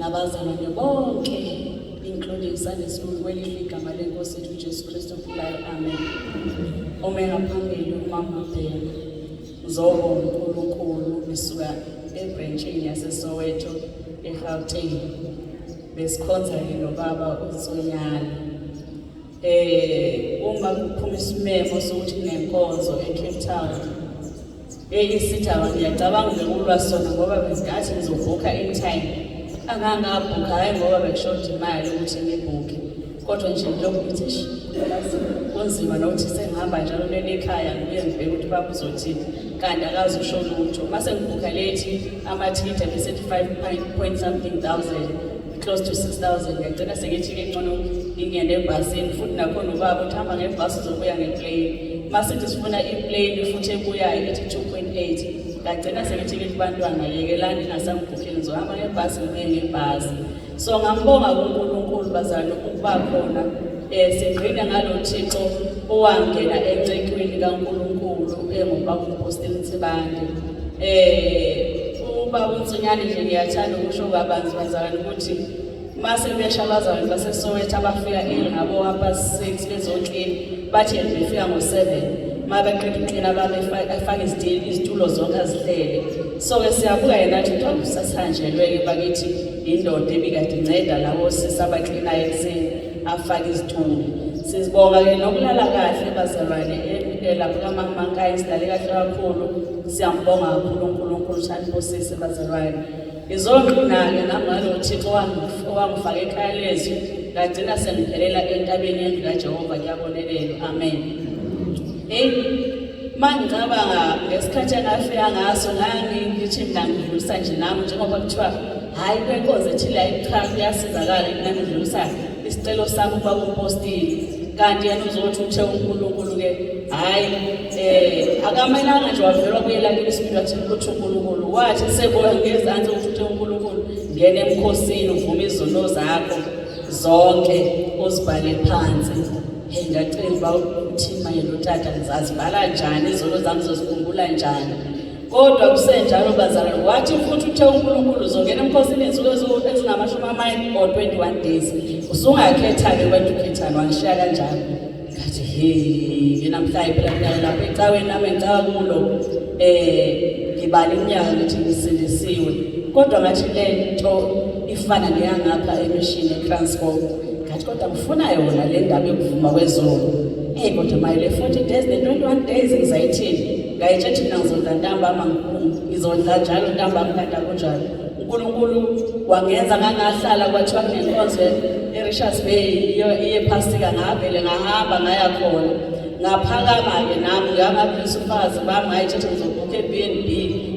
nabazalwane bonke including Sunday School welifika ngale Nkosi yethu UJesu Kristu uyinkosikayo. Amen. Omega phambili uMabhena Zobo uNkulunkulu bisuka ebranchini yaseSoweto eGauteng besikhonza nobaba uSonyana. Uma kuphuma isimemo sokuthi kunenkonzo eCape Town isithawa ngiyacabanga ukulwa sona ngoba bezingathi ngizobhukha in time. Angangabhukha hayi ngoba bekushoda imali ukuthi ngibhukhe, kodwa nje lokho ngithi kunzima nokuthi sengihamba njalo leli ekhaya ngiye ngibheke ukuthi baba uzothini kanti akazi usho lutho. Mase ngibhukha lethi amathikithi abesethi 5 something thousand, close to 6,000. Ngicela sengithi-ke ngcono ngingene ebhasini futhi nakhona ubaba uthamba ngebhasi uzobuya ngeplane. Masithi sifuna iplane futhi ebuyayo ethi 2.8. Ngagcina sengithi-ke kubantwana yekelani ngasangibhukhile ngizohamba ngebhasi ngibuye ngebhasi. So ngambonga kuNkulunkulu bazalwane ukuba khona sigqina ngalo Thixo owangena encekweni kaNkulunkulu engubaba uMpostoli Nsibande. Ubaba uNsonyane nje ngiyathanda ukusho kabanzi bazalwane ukuthi mase besha abazalwane baseSoweto abafika ngabo hapa 6 bezoklina bathi befika ngo7 mabaqeda uklina babefaka izitulo zonke azihlele. So ke siyabuka yena ukuthi ntombi sasanjelwe bakithi indoda ebikade inceda labo sisabaklina ekseni afaka izitulo. Sizibonga ke nokulala kahle bazalwane lapho kaMamankayi sidale kahle kakhulu. Siyambonga kakhulu uNkulunkulu shanibosise bazalwane. Izonqina-ke nangalo Thixo owangifaka ekhaya lezwi ngagcina sengiphelela entabeni yendlu kaJehova kuyabonelela. Amen. Mangicabanga ngesikhathi engafika ngaso ngithi mina ngidlulisa nje nami njengoba kuthiwa hayi kwenkonzo ethile ayicha kuyasizakala mina ngidlulisa isicelo sami kuba umpostili kanti yena uzothi uthe uNkulunkulu-ke hayi akamelanga nje wavela kuyela ngeSpiritu wathi ukuthi uNkulunkulu wathi sekuya ngezansi ukuthi uthe uNkulunkulu ngene emkhosini uvume izono zakho zonke uzibhale phansi. Ngiyacela ukuthi mayelo tata ngizazibhala njani izono zami zozikhumbula njani, kodwa kusenjalo bazalwane wathi futhi uthe uNkulunkulu uzongena emkhosini insuku ezingamashumi amane or 21 days. Usungakhetha-ke wena ukhethani wangishiya kanjani ngathi namhlanje phela mina lapha ecaweni nami engicaba kulo ngibala iminyaka ukuthi ngisindisiwe, kodwa ngathi le nto ifana neyangapha emishini eTranscorp ngathi kodwa ngifuna yona le ndaba yokuvuma kwezolo. Kodwa mayele 40 days ne-21 days ngizayithini ngayitshethi mina ngizodla ntambama ngizodla njalo ntambama kade kunjalo. uNkulunkulu wangenza ngangahlala kwathiwa kunenkonzo eRichards Bay iyephasika ngavele ngahamba ngaya khona ngaphakama-ke nami ngangabulisa ufazi bami ngayitshethi ngizobhukha eBnB,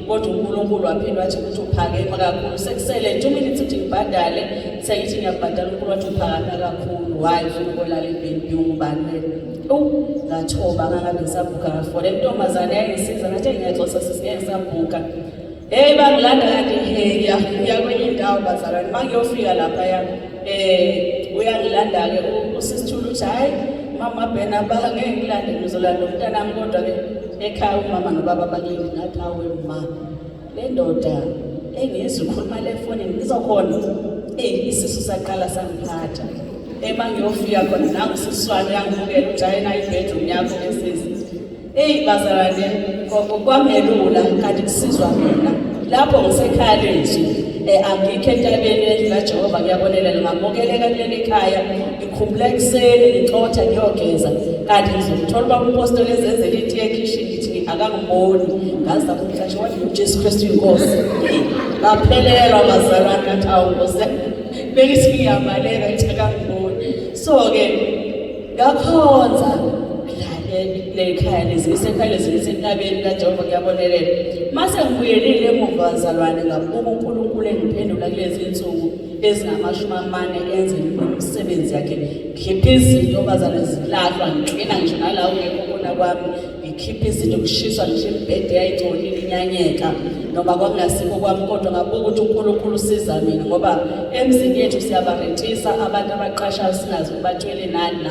kodwa uNkulunkulu waphinde wathi ukuthi uphakeme kakhulu sekusele 2 minutes ukuthi ngibhadale sengithi ngiyabhadala. uNkulunkulu wathi uphakame kakhulu hayi ufuna ukolala eBnB ungubani wena. Ngathoba ngangabe ngisabhukha ngafo le ntombazane yayingisiza ngathi ngiyaxoxa sisike ngisabhukha bangilanda kanti ngiya kwenye indawo bazalwane. Mangiyofika laphaya uyangilanda-ke usisithula uthi hayi Mabhena ngeke ngilande ngizolanda umntanami, kodwa-ke ekhaya umama nobaba bakulindi. Ngathi hawe ma le ndoda engizwe ukhuluma le fonini ngizokhona. Isisu saqala sangiphatha. Mangiyofika khona nangisiswane yangibukela ukuthi hayi nayo ibedroom yakho ngesisi. Bazalwane kwangelula kanti kusizwa mina lapho ngisekhaya lezwi angikho entabeni yendlu kaJehova kuyabonelela. Ngamukeleka kuleli khaya ngikhumbula ekuseni ngixotha ngiyogeza kanti ngizomthola ubaba uMpostoli ezenzela itiye ekhishini ngithi akangiboni ngazi namhlanje wathi uJesu Kristu uyinkosi ngaphelelwa bazalwane ngathi awunkose bekithi ngiyabaleka ithi akangiboni so ke ngakhonza lekhaya lezisekhaya lezisentabeni kaJehova kuyabonelela mase ngibuyelile emuva bazalwane ngabuka uNkulunkulu engiphendula kulezi insuku ezingamashumi amane enze umsebenzi yakhe ngikhipha izinto bazalwane zilahlwa ngicina ngisho nalawo ngekubona kwami ngikhipha izinto kushiswa nje ibhede yayigcolile inyanyeka noma kwakungasikho kwami kodwa ngabuka ukuthi uNkulunkulu usiza mina ngoba emzini yethu siyabarethisa abantu abaqashayo singazi ubatshele nani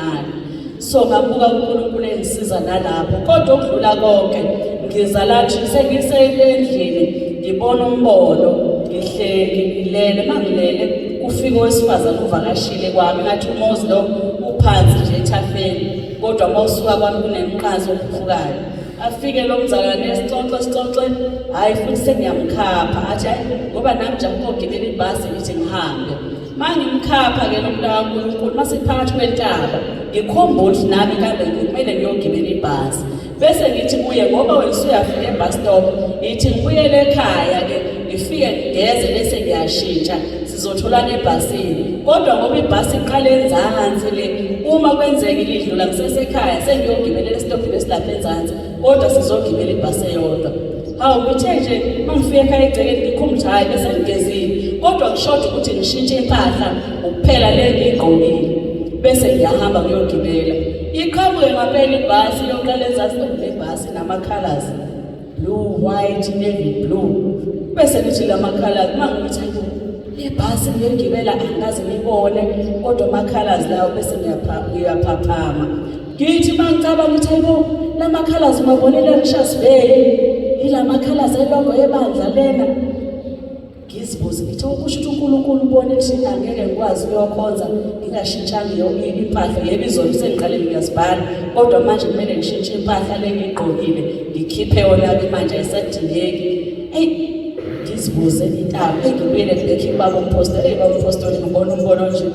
so ngabuka uNkulunkulu engisiza nalapho kodwa ukudlula konke ngizalathi sengisendlini ngibona umbono ngihleli ngilele mangilele ufika owesifazane uvakashile kwami ngathi umuzi lo uphansi nje ethafeni kodwa mawusuka kwami kunemqhazo ophukayo afike lo mzalwane esixoxe hayi futhi sengiyamkhapha athi hayi ngoba nami nje ngogibela ibhasi ngithi ngihambe mangimkhapha ke lo muntu kaNkulunkulu mase phakathi kwentaba ngikhumbula ukuthi nami kambe kumele ngiyogibela ibhasi bese ngithi kuye ngoba wena usuyafika ebus stop ngithi ngibuyele ekhaya ke ngifike ngeze bese ngiyashintsha sizotholana ebhasini kodwa ngoba ibhasi iqale enzansi le uma kwenzeka ilidlula ngisesekhaya sengiyogibela lesitop lesilapha enzansi kodwa sizogibela ibhasi eyodwa hawu ngithe nje mangifika ekhaya egcekeni ngikhumbula hayi bese ngigezile kodwa ngishoda ukuthi ngishintshe impahla ukuphela le ngigqokile bese ngiyahamba ngiyogibela iqhamuke ngaphela ibhasi yokuqala enzansi lebhasi nama-colors blue white navy blue bese ngithi lama-colors mangithi ibhasi ngiyogibela angaze ngibone kodwa ama-colors lawo bese ngiyaphaphama ngithi mangicabanga ukuthi hayibo lama-colors ngibabonela Richards Bay ilama-colors elongo ebandla lena ngizibuza ngithi ukusho ukuthi uNkulunkulu ubone ukuthi angeke ngikwazi ukuyokhonza ngingashintshanga impahla yebo izolo sengiqale ngiyazibhala kodwa manje kumele ngishintshe impahla le ngigqokile ngikhiphe yona ke manje ayisadingeki ngizibuze intaba engibuyele ngekhe baba umpostoli ngibona umbono nje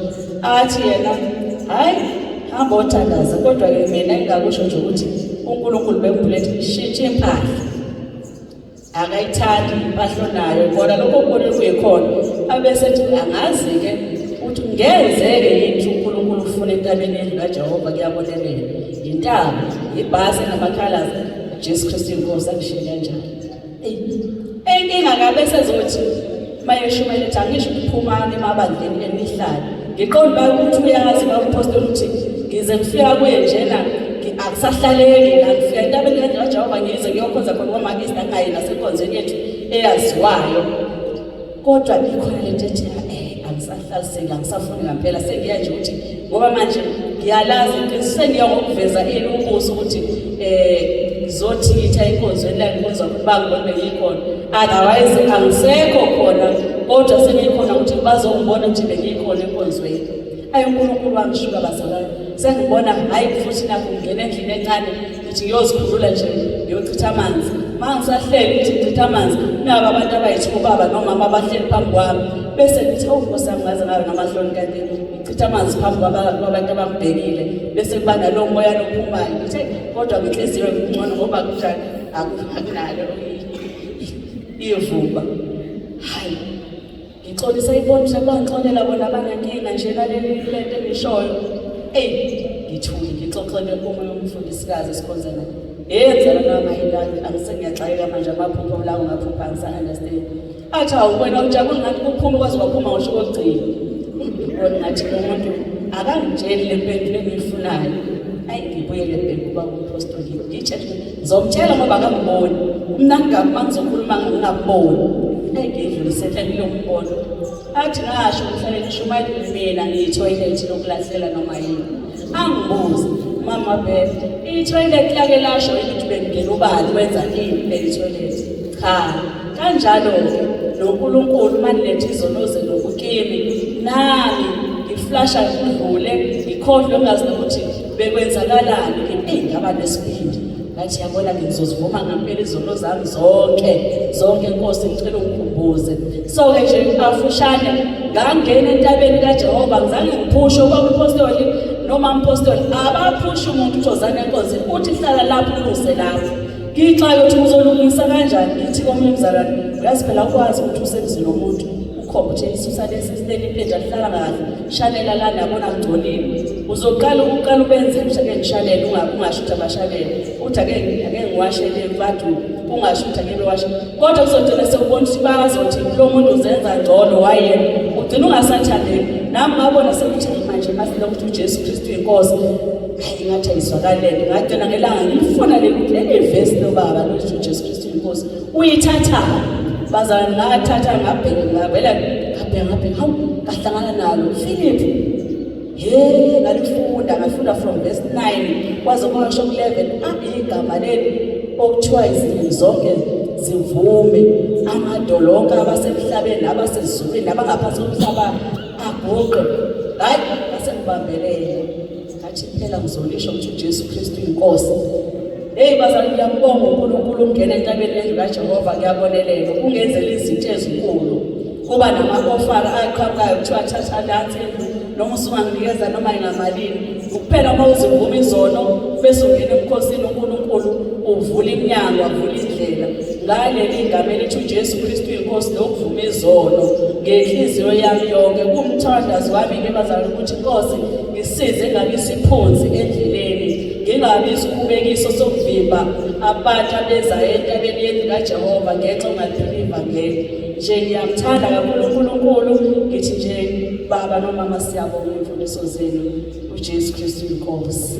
athi yena hayi hamba othandaza kodwa ke mina engakusho nje ukuthi uNkulunkulu bengibulete ngishintshe impahla akayithandi impahla nayo kodwa lokho kubonile kuyikhona abese ethi angazi ke ukuthi ngenzeke yini uNkulunkulu ufuna entabeni kaJehova kuyabonelela intaba ibhasi nama-colors uJesu Kristu uyinkosi angishiye kanjani enkinga kabe sezothi mayeshumayela ethi angisho ukuphumana emabandleni emihlalo ngiqonda ukuthi uyazi bapostoli ukuthi ngize ngifika kuye njena akusahlaleki la ngifika entabeni kaJehova ngize ngiyokhonza khona kwaMagista ngaye nasenkonzweni yethu eyaziwayo kodwa ikhona lento ethi angisahlaliseki angisafuni ngempela sengiya nje ukuthi ngoba manje ngiyalazi sengiya ngokuveza ubuso ukuthi ngizothitha inkonzweni la ngikhonza ukuba ngibone ngikhona otherwise angisekho khona kodwa sengikhona ukuthi bazongibona ukuthi bengikhona enkonzweni ayi uNkulunkulu wangishuka bazalwane sengibona hayi futhi nakho ngene endlini encane ngithi ngiyozikhulula nje ngiyochitha amanzi mangisahleli ukuthi ngichitha amanzi nabo abantu abayithu baba nomama abahleli phambi kwami bese ngithi Nkosi yami ngaze ngabe ngamahloni kanti ngichitha amanzi phambi kwabantu abangibhekile bese kuba nalo moya lophumayo ngithi kodwa ngenhliziyo ngcono ngoba kunjani akunalo iyovumba hayi ngixolisa ibona sebangixolela bona abanankinga nje naleli lento elishoyo ngithule ngixoxele uma umfundisikazi esikhonzana yenzela noma yilani angisengiyaxayeka manje amaphupho lawo ngaphupha angisa-understand athi awubona ujabule ngathi kuphuma kwaze kwaphuma ngisho kokugcina ngibona ngathi umuntu akangitsheli le mpendulo engiyifunayo ngibuyele ebheke kuba umpostoli ngitshela ngizomtshela ngoba akangiboni umnangami mangizokhuluma ngingaboni ngidlulisele kulo mbono athi ngasho ngihlale ngishumayela mina ngiyithoyilet lokulahlela noma yini angibuze mama Mabhena ithoyilet lake lasho ukuthi bengena ubani wenza ini leyithoyilet cha kanjalo ke noNkulunkulu manilethe izono ze lokukimi nami ngiflasha kudlule ngikhohlwe ngazi ukuthi bekwenzakalani ngaba nesibindi ngathi yabona ngizozivuma ngempela izono zami zonke Nkosi ngicela ungikhumbuze so ke nje afushane ngangena entabeni kaJehova ngizange ngiphushe kwapostoli noma umpostoli abaphusha umuntu uzozana enkonzweni uthi hlala lapho uluse lapho ngixaka ukuthi uzolungisa kanjani ngithi komunye umzalwane uyazi phela ukwazi ukuthi usebenzile umuntu ukhophe isusa lesisteni page ahlala kahle shanela la nabona ngcolile uzoqala ubenze mshake ngishanele ungasho ukuthi abashanele uthi ake ngiwashele mfadu ungasho ukuthi ake bewashe kodwa kuzogcina sekubona ukuthi bazothi lo muntu uzenza ngcono wayena ugcina ungasathandeki nami ngabona sekuthi manje masile ukuthi uJesu Kristu uyinkosi hayi ngathi ayizwakalele ngagcina ngelanga ngifuna leli verse lo baba lo uJesu Kristu uyinkosi uyithatha bazana ngathatha ngabheka ngavela ngabheka hawu kahlangana nalo Philip ngafunda from verse 9 kwaze kwasho 11 igama leli okuthiwa izinto zonke zivume amadolonga abasemhlabeni abasezulwini abangaphansi komhlaba aguqe hayi basengibambelela ngathi phela ngizolisho ukuthi uJesu Kristu uyinkosi bazali ngiyambonga uNkulunkulu ungena entabeni lendlu kaJehova kuyabonelela kungenzela izinto ezinkulu kuba namakofara aqhamukayo kuthiwa thatha nansi noma usunganginikeza noma ingamalini kuphela uma uzivuma izono bese ungena ebukhosini uNkulunkulu uvula iminyango avula indlela ngaleli igama elithi uJesu Kristu uyinkosi lokuvuma izono ngenhliziyo yami yonke kumthandazo wami bazali ukuthi inkosi ngisize ngabe isiphunzi endleleni ngingabi isikubekiso sokuvimba abantu abeza entabeni yendlu kaJehova ngenxa ungadiliva ngeke nje ngiyamthanda kakhulu uNkulunkulu ngithi nje baba nomama siyabonga imfundiso zenu uJesu Kristu uyinkosi.